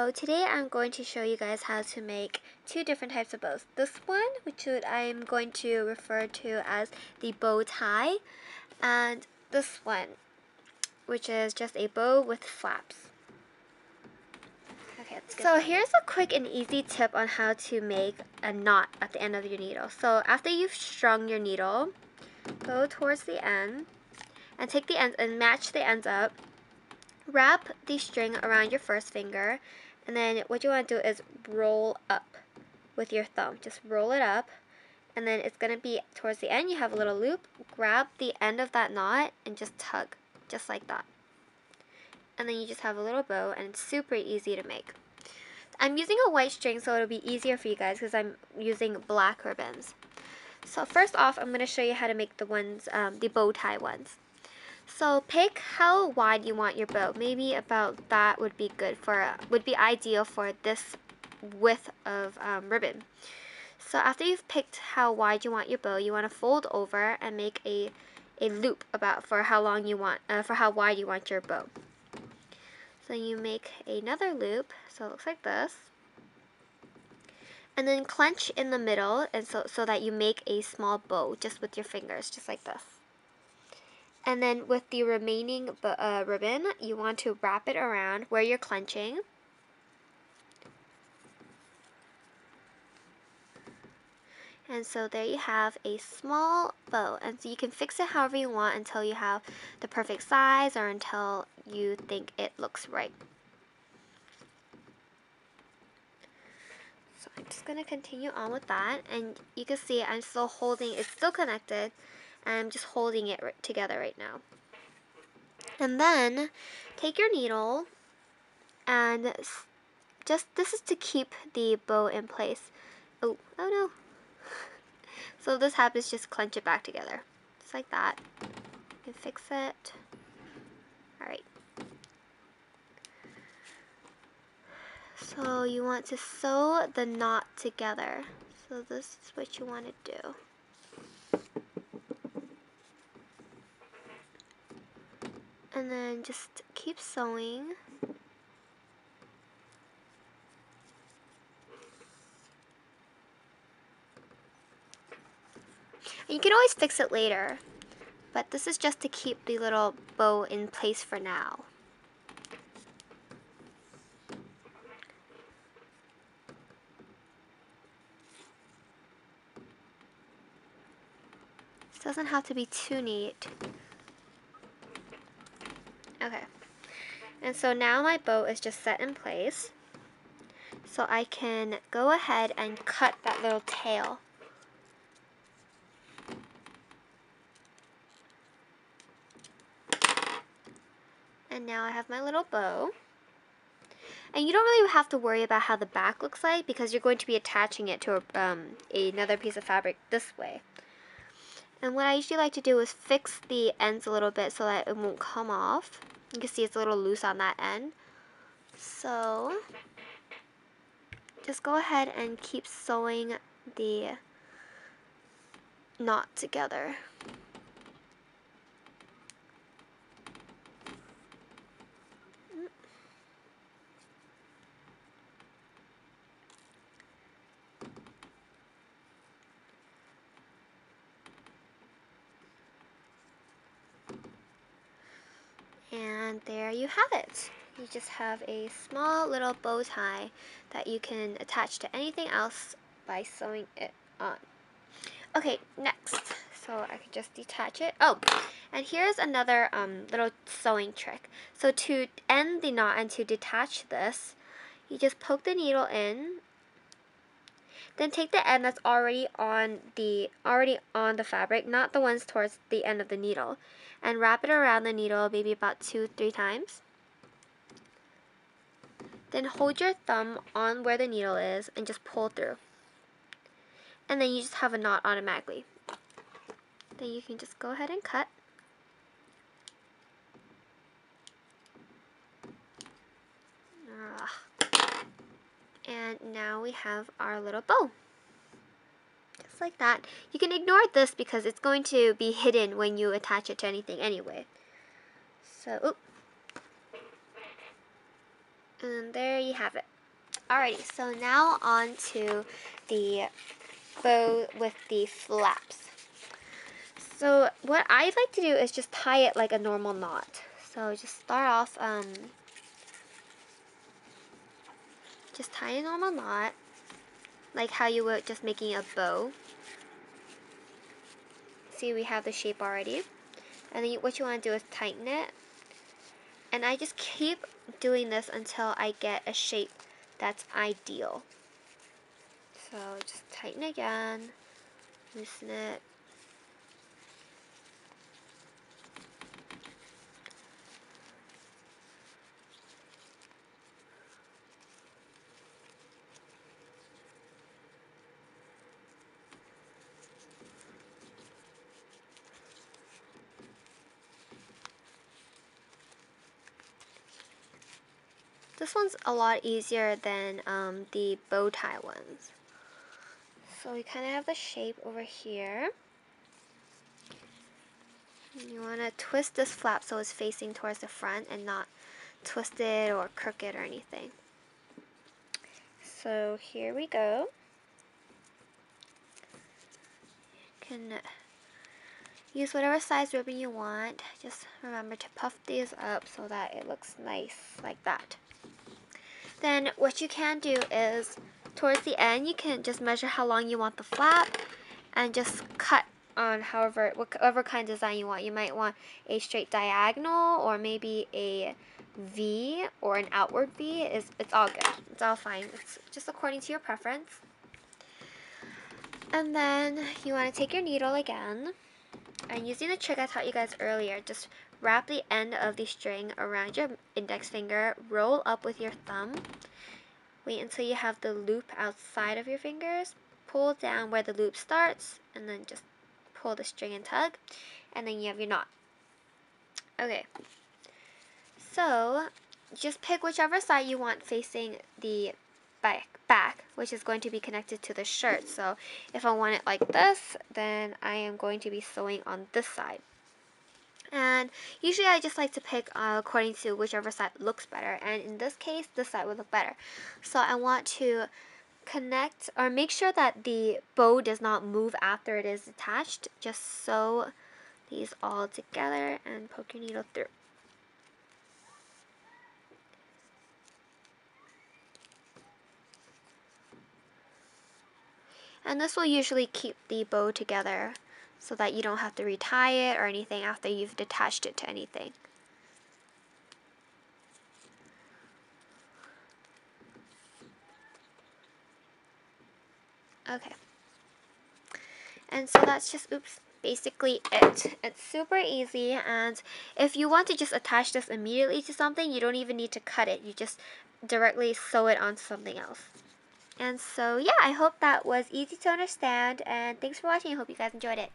So today I'm going to show you guys how to make two different types of bows. This one, which I'm going to refer to as the bow tie, and this one, which is just a bow with flaps. Okay, so here's a quick and easy tip on how to make a knot at the end of your needle. So after you've strung your needle, go towards the end and take the ends and match the ends up. Wrap the string around your first finger, and then what you want to do is roll up with your thumb. Just roll it up, and then it's going to be towards the end. You have a little loop. Grab the end of that knot and just tug, just like that. And then you just have a little bow, and it's super easy to make. I'm using a white string, so it'll be easier for you guys because I'm using black ribbons. So first off, I'm going to show you how to make the ones, the bow tie ones. So pick how wide you want your bow. Maybe about that would be good for, would be ideal for this width of ribbon. So after you've picked how wide you want your bow, you want to fold over and make a loop about for how long you want, for how wide you want your bow. So you make another loop, so it looks like this. And then clench in the middle, and so that you make a small bow just with your fingers, just like this. And then with the remaining ribbon, you want to wrap it around where you're clenching. And so there you have a small bow. And so you can fix it however you want until you have the perfect size or until you think it looks right. So I'm just going to continue on with that. And you can see I'm still holding, it's still connected. And I'm just holding it together right now. And then take your needle and this is to keep the bow in place. Oh no. So this happens, just clench it back together. Just like that. You can fix it. Alright. So you want to sew the knot together. So this is what you want to do. And then just keep sewing. And you can always fix it later, but this is just to keep the little bow in place for now. This doesn't have to be too neat. Okay, and so now my bow is just set in place. So I can go ahead and cut that little tail. And now I have my little bow. And you don't really have to worry about how the back looks like because you're going to be attaching it to another piece of fabric this way. And what I usually like to do is fix the ends a little bit so that it won't come off. You can see it's a little loose on that end. So just go ahead and keep sewing the knot together. And there you have it. You just have a small little bow tie that you can attach to anything else by sewing it on. Okay, next. So I can just detach it. Oh, and here's another little sewing trick. So to end the knot and to detach this, you just poke the needle in. Then take the end that's already on the fabric, not the ones towards the end of the needle, and wrap it around the needle maybe about 2-3 times. Then hold your thumb on where the needle is and just pull through. And then you just have a knot automatically. Then you can just go ahead and cut. And now we have our little bow. Just like that. You can ignore this because it's going to be hidden when you attach it to anything anyway. So, and there you have it. Alrighty, so now on to the bow with the flaps. So what I like to do is just tie it like a normal knot. So just start off, just tie a normal knot, like how you would just making a bow. See, we have the shape already. And then what you want to do is tighten it. And I just keep doing this until I get a shape that's ideal. So just tighten again, loosen it. This one's a lot easier than the bow tie ones. So we kind of have the shape over here. And you want to twist this flap so it's facing towards the front and not twisted or crooked or anything. So here we go. You can use whatever size ribbon you want. Just remember to puff these up so that it looks nice like that. Then what you can do is, towards the end, you can just measure how long you want the flap and just cut on whatever kind of design you want. You might want a straight diagonal or maybe a V or an outward V. It's all good. It's all fine. It's just according to your preference. And then you want to take your needle again, and using the trick I taught you guys earlier, just wrap the end of the string around your index finger, roll up with your thumb, wait until you have the loop outside of your fingers, pull down where the loop starts, and then just pull the string and tug, and then you have your knot. Okay, so just pick whichever side you want facing the back, which is going to be connected to the shirt. So if I want it like this, then I am going to be sewing on this side. And usually I just like to pick according to whichever side looks better, and in this case this side would look better. So I want to connect or make sure that the bow does not move after it is attached. Just sew these all together and poke your needle through. And this will usually keep the bow together so that you don't have to retie it or anything after you've detached it to anything. Okay. And so that's just, basically it. It's super easy, and if you want to just attach this immediately to something, you don't even need to cut it. You just directly sew it onto something else. And so yeah, I hope that was easy to understand, and thanks for watching. I hope you guys enjoyed it.